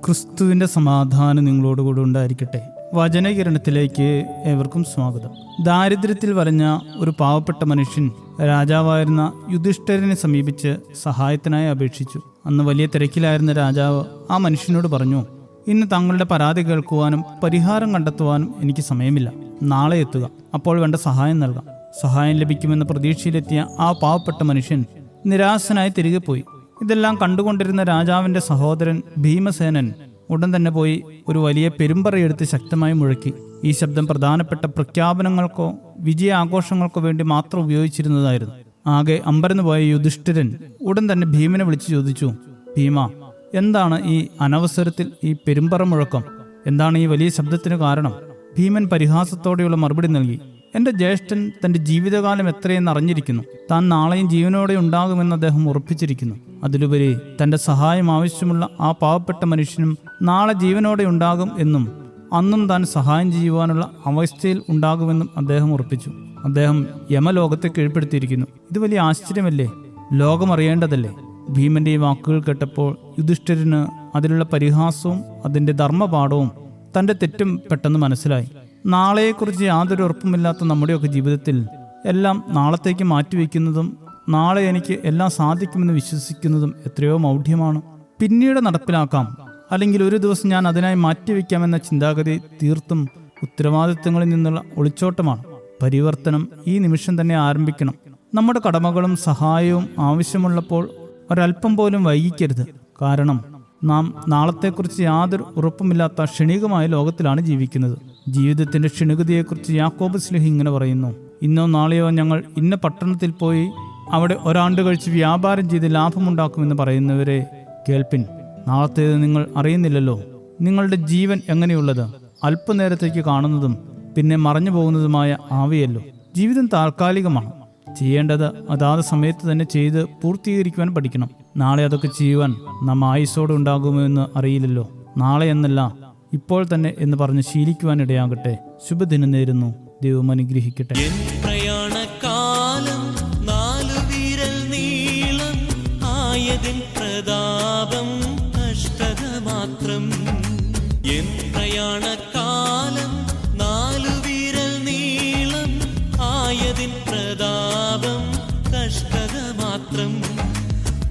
ക്രിസ്തുവിൻ്റെ സമാധാനം നിങ്ങളോടുകൂടി ഉണ്ടായിരിക്കട്ടെ. വചനകിരണത്തിലേക്ക് ഏവർക്കും സ്വാഗതം. ദാരിദ്ര്യത്തിൽ വലഞ്ഞ ഒരു പാവപ്പെട്ട മനുഷ്യൻ രാജാവായിരുന്ന യുധിഷ്ഠിരനെ സമീപിച്ച് സഹായത്തിനായി അപേക്ഷിച്ചു. അന്ന് വലിയ തിരക്കിലായിരുന്ന രാജാവ് ആ മനുഷ്യനോട് പറഞ്ഞു, ഇന്ന് താങ്കളുടെ പരാതി കേൾക്കുവാനും പരിഹാരം കണ്ടെത്തുവാനും എനിക്ക് സമയമില്ല. നാളെ എത്തുക, അപ്പോൾ വേണ്ട സഹായം നൽകാം. സഹായം ലഭിക്കുമെന്ന പ്രതീക്ഷയിലെത്തിയ ആ പാവപ്പെട്ട മനുഷ്യൻ നിരാശനായി തിരികെ പോയി. ഇതെല്ലാം കണ്ടുകൊണ്ടിരുന്ന രാജാവിൻ്റെ സഹോദരൻ ഭീമസേനൻ ഉടൻ തന്നെ പോയി ഒരു വലിയ പെരുമ്പറയെടുത്ത് ശക്തമായി മുഴക്കി. ഈ ശബ്ദം പ്രധാനപ്പെട്ട പ്രഖ്യാപനങ്ങൾക്കോ വിജയാഘോഷങ്ങൾക്കോ വേണ്ടി മാത്രം ഉപയോഗിച്ചിരുന്നതായിരുന്നു. ആകെ അമ്പരന്ന് പോയ യുധിഷ്ഠിരൻ ഉടൻ തന്നെ ഭീമനെ വിളിച്ചു ചോദിച്ചു, ഭീമ, എന്താണ് ഈ അനവസരത്തിൽ ഈ പെരുമ്പറ മുഴക്കം? എന്താണ് ഈ വലിയ ശബ്ദത്തിന് കാരണം? ഭീമൻ പരിഹാസത്തോടെയുള്ള മറുപടി നൽകി, എൻ്റെ ജ്യേഷ്ഠൻ തൻ്റെ ജീവിതകാലം എത്രയെന്ന് അറിഞ്ഞിരിക്കുന്നു. താൻ നാളെയും ജീവനോടെ ഉണ്ടാകുമെന്ന് അദ്ദേഹം ഉറപ്പിച്ചിരിക്കുന്നു. അതിലുപരി തൻ്റെ സഹായം ആവശ്യമുള്ള ആ പാവപ്പെട്ട മനുഷ്യനും നാളെ ജീവനോടെ ഉണ്ടാകും എന്നും അന്നും താൻ സഹായം ചെയ്യുവാനുള്ള അവസ്ഥയിൽ ഉണ്ടാകുമെന്നും അദ്ദേഹം ഉറപ്പിച്ചു. അദ്ദേഹം യമലോകത്തെ കീഴ്പ്പെടുത്തിയിരിക്കുന്നു. ഇത് വലിയ ആശ്ചര്യമല്ലേ? ലോകം അറിയേണ്ടതല്ലേ? ഭീമന്റെ ഈ വാക്കുകൾ കേട്ടപ്പോൾ യുധിഷ്ഠിരന് അതിലുള്ള പരിഹാസവും അതിൻ്റെ ധർമ്മപാഠവും തൻ്റെ തെറ്റും പെട്ടെന്ന് മനസ്സിലായി. നാളെയെക്കുറിച്ച് യാതൊരു ഉറപ്പുമില്ലാത്ത നമ്മുടെയൊക്കെ ജീവിതത്തിൽ എല്ലാം നാളത്തേക്ക് മാറ്റിവെക്കുന്നതും നാളെ എനിക്ക് എല്ലാം സാധിക്കുമെന്ന് വിശ്വസിക്കുന്നതും എത്രയോ മൗഢ്യമാണ്. പിന്നീട് നടപ്പിലാക്കാം, അല്ലെങ്കിൽ ഒരു ദിവസം ഞാൻ അതിനായി മാറ്റിവെക്കാമെന്ന ചിന്താഗതി തീർത്തും ഉത്തരവാദിത്തങ്ങളിൽ നിന്നുള്ള ഒളിച്ചോട്ടമാണ്. പരിവർത്തനം ഈ നിമിഷം തന്നെ ആരംഭിക്കണം. നമ്മുടെ കടമകളും സഹായവും ആവശ്യമുള്ളപ്പോൾ ഒരല്പം പോലും വൈകിക്കരുത്. കാരണം നാം നാളത്തെക്കുറിച്ച് യാതൊരു ഉറപ്പുമില്ലാത്ത ക്ഷണികമായ ലോകത്തിലാണ് ജീവിക്കുന്നത്. ജീവിതത്തിന്റെ ക്ഷണികതയെക്കുറിച്ച് യാക്കോബ് ശ്ലീഹ ഇങ്ങനെ പറയുന്നു, ഇന്നോ നാളെയോ ഞങ്ങൾ ഇന്ന പട്ടണത്തിൽ പോയി അവിടെ ഒരാണ്ട് കഴിച്ച് വ്യാപാരം ചെയ്ത് ലാഭമുണ്ടാക്കുമെന്ന് പറയുന്നവരെ കേൾപ്പിൻ. നാളത്തേത് നിങ്ങൾ അറിയുന്നില്ലല്ലോ. നിങ്ങളുടെ ജീവൻ എങ്ങനെയുള്ളത്? അല്പനേരത്തേക്ക് കാണുന്നതും പിന്നെ മറഞ്ഞു പോകുന്നതുമായ ആവിയല്ലോ. ജീവിതം താൽക്കാലികമാണ്. ചെയ്യേണ്ടത് അതാത് സമയത്ത് തന്നെ ചെയ്ത് പൂർത്തീകരിക്കുവാൻ പഠിക്കണം. നാളെ അതൊക്കെ ചെയ്യുവാൻ നാം ആയുസ്സോടെ ഉണ്ടാകുമോ എന്ന് അറിയില്ലല്ലോ. നാളെ എന്നല്ല, ഇപ്പോൾ തന്നെ എന്ന് പറഞ്ഞ് ശീലിക്കുവാൻ ഇടയാകട്ടെ. ശുഭദിനം നേരുന്നു. ദൈവം അനുഗ്രഹിക്കട്ടെ. പ്രയാണകാലം 4 വിരൽ നീളം ആയതിൻ പ്രതാപം കഷ്ടത മാത്രം. പ്രയാണകാലം 4 വിരൽ നീളം ആയതിൻ പ്രതാപം കഷ്ടത മാത്രം.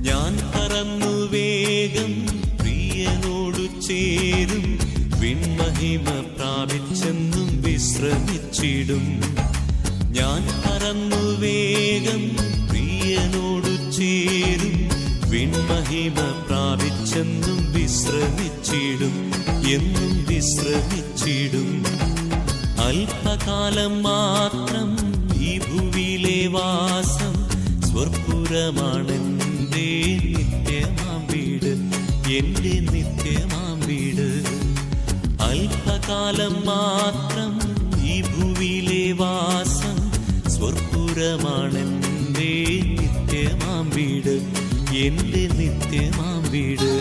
ഞാൻ പറന്നു വേഗം പ്രിയനോടു ചേരും, വിൺമഹിമ പ്രാപിച്ചെന്നും വിശ്രമിച്ചിടും. ഞാൻ പറന്നു വേഗം പ്രിയനോടു ചേരും, വിൺമഹിമ പ്രാപിച്ചെന്നും വിശ്രമിച്ചിടും, എന്നും വിശ്രമിച്ചിടും. അല്പകാലം മാത്രം ഈ ഭൂവിലെ വാസം, സ്വർപ്പുരമാണെന്റെ നിത്യമാം വീട്, എന്റെ നിത്യമാം വീട്. അല്പകാലം മാത്രം ഈ ഭൂവിലെ വാസം, സ്വർപ്പുരമാണെന്റെ നിത്യമാം വീട്, എന്റെ നിത്യമാം വീട്.